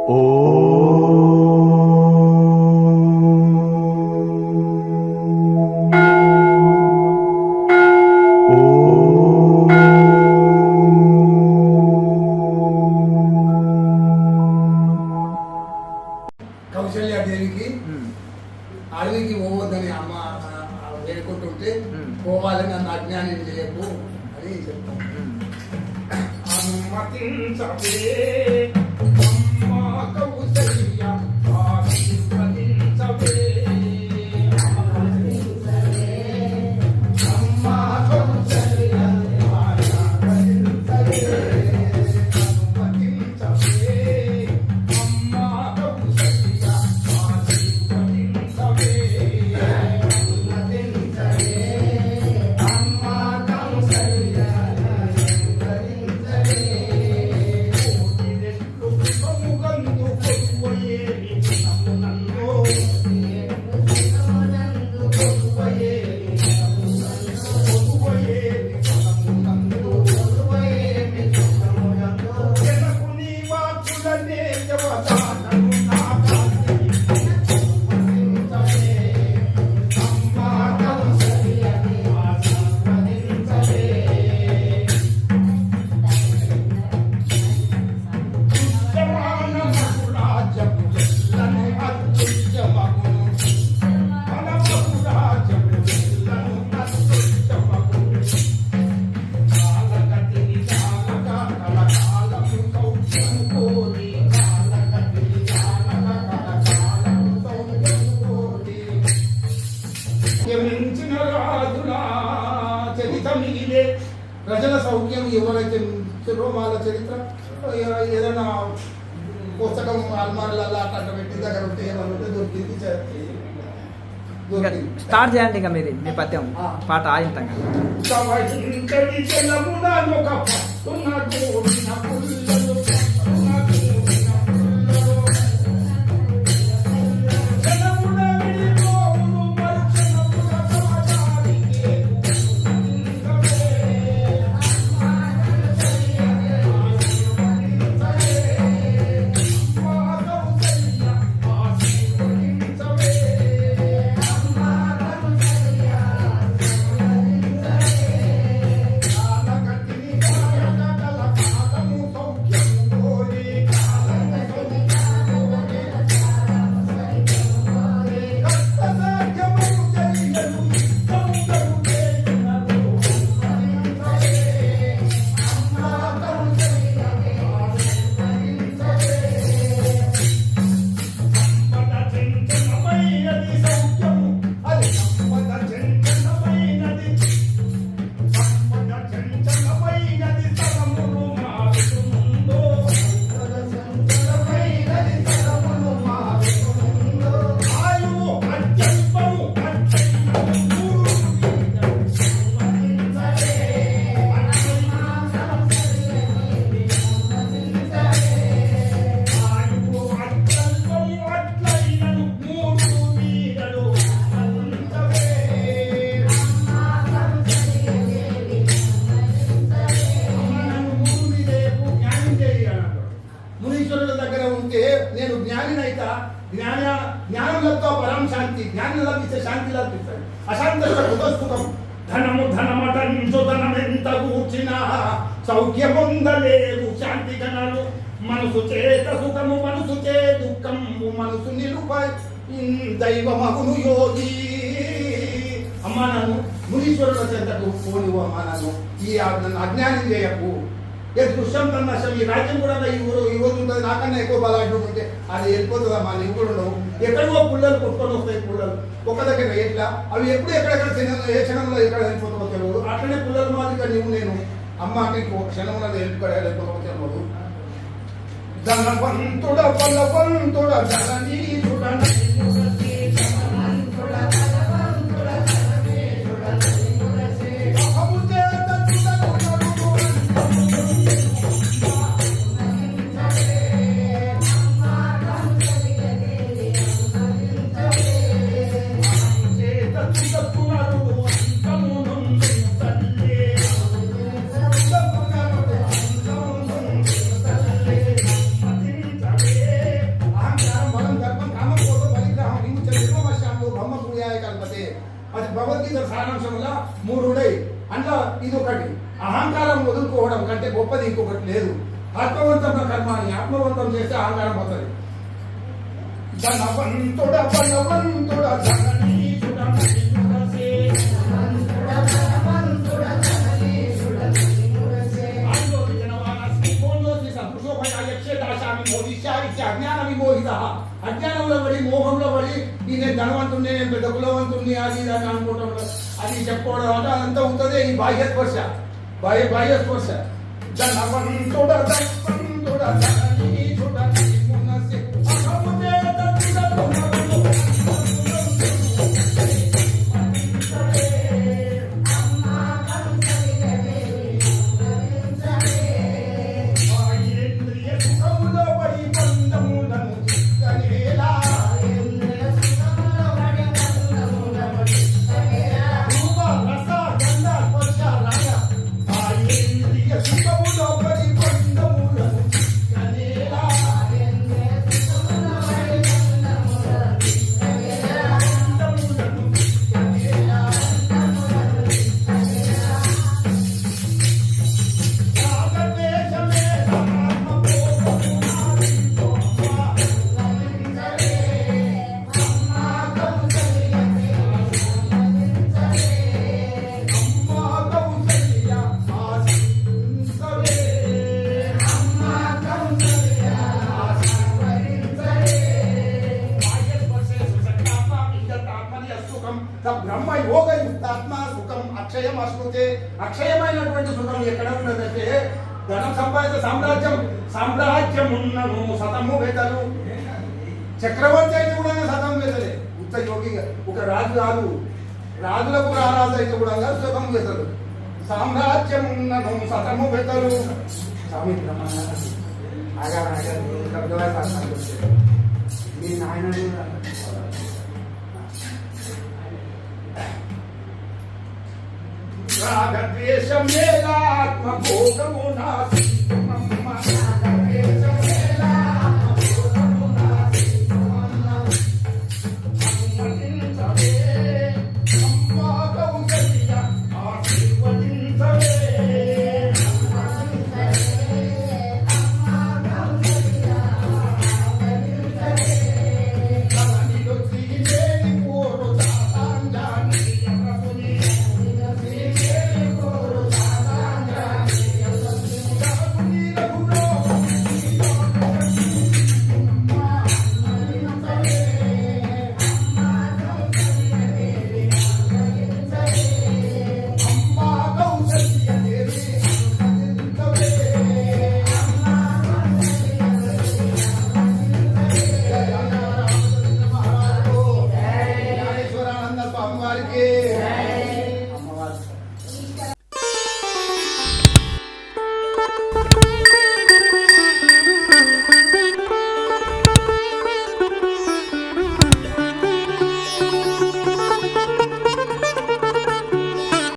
కౌశల్యాదేవికి అడవికి పోవద్దని అమ్మ వేడుకుంటుంటే పోవాలని నన్ను అజ్ఞానం చేయకు అని చెప్తాను. ప్రజల సౌఖ్యం ఎవరైతే వాళ్ళ చరిత్ర ఏదైనా పుస్తకం అల్మార్లలో అట్లా పెట్టి దగ్గర ఉంటే ఏమన్నా ఉంటే దొరికింది. స్టార్ట్ చేయండి ఇక మీరు మీ పద్యం పాట ఆయుంతంగా. నేను జ్ఞానినైతా జ్ఞానంతో పరం శాంతి, జ్ఞానం లభిస్తే శాంతి లభిస్తాయి. అశాంత హృదస్తుకం ధనము ధనమటంచు ధనమెంత కూర్చిన సౌఖ్యమొందలేదు శాంతి కణాలు. మనసు చేత సుఖము మనసు చే దుఃఖము మనసు నిలుపై దైవమగును యోగి. అమ్మా నన్ను మునీశ్వరుల చెంతకు పోనివు. అమ్మా నన్ను నన్ను అజ్ఞానం చేయకు. దృశ్యం తన్నశం ఈ రాజ్యం కూడా ఈ ఊరు ఉంటుంది. నాకన్నా ఎక్కువ బలాఢ్యం ఉంటే అది వెళ్ళిపోతుందమ్మా. నీవు కూడా ఉండవు. ఎక్కడికో పుల్లలు కొట్టుకొని వస్తాయి. పుల్లలు ఒక దగ్గర ఎట్లా అవి ఎప్పుడు ఎక్కడెక్కడ ఏ క్షణంలో ఎక్కడ వెళ్ళిపోతామో తెలియదు. అట్లనే పుల్లల మాదిరిగా నీవు నేను అమ్మకి క్షణంలో వెళ్ళిపోతామో తెలియదు. ధనవంతుడ బలవంతుడ ధననీయుడ భగవద్గీత సారాంశంలో 3 ఉన్నాయి. అందులో ఇది ఒకటి. అహంకారం వదులుకోవడం కంటే గొప్పది ఇంకొకటి లేదు. ఆత్మవంతం కర్మాన్ని ఆత్మవంతం చేస్తే అహంకారం పోతుంది. ధనవంతుడ బలవంతుడ ధననీయుడ మహిముడసే అజ్ఞాన విమోహిత అజ్ఞానంలో పడి మోహంలో పడి నేను ధనవంతుడిని నేను పెద్ద కులవంతుడిని అది అని అనుకోవడం అది చెప్పుకోవడం అంటే అదంతా ఉంటుంది. ఈ బాహ్య స్పర్శ బాహ్య స్పర్శ ధనవంతుడ ధనవంతుడ ధననీయుడ మహిముడసే బ్రహ్మ యోగ యుక్తాత్మ సుఖం అక్షయం అశ్నుతే. అక్షయమైనటువంటి సుఖం ఎక్కడ ఉన్నదంటే ధనం సంపాదిత సామ్రాజ్యం ఉన్నను సతము వెతలు. చక్రవర్తి అయితే కూడా సతం వెతలే. ఉత్త యోగిగా ఒక రాజు రాజులకు రారాజు అయితే కూడా సుఖం వెతలు. సామ్రాజ్యం ఉన్నను సతము వెతలు. స్వామి మీ నాయన రాగద్వేషమేలాత్మ భోగము నాసి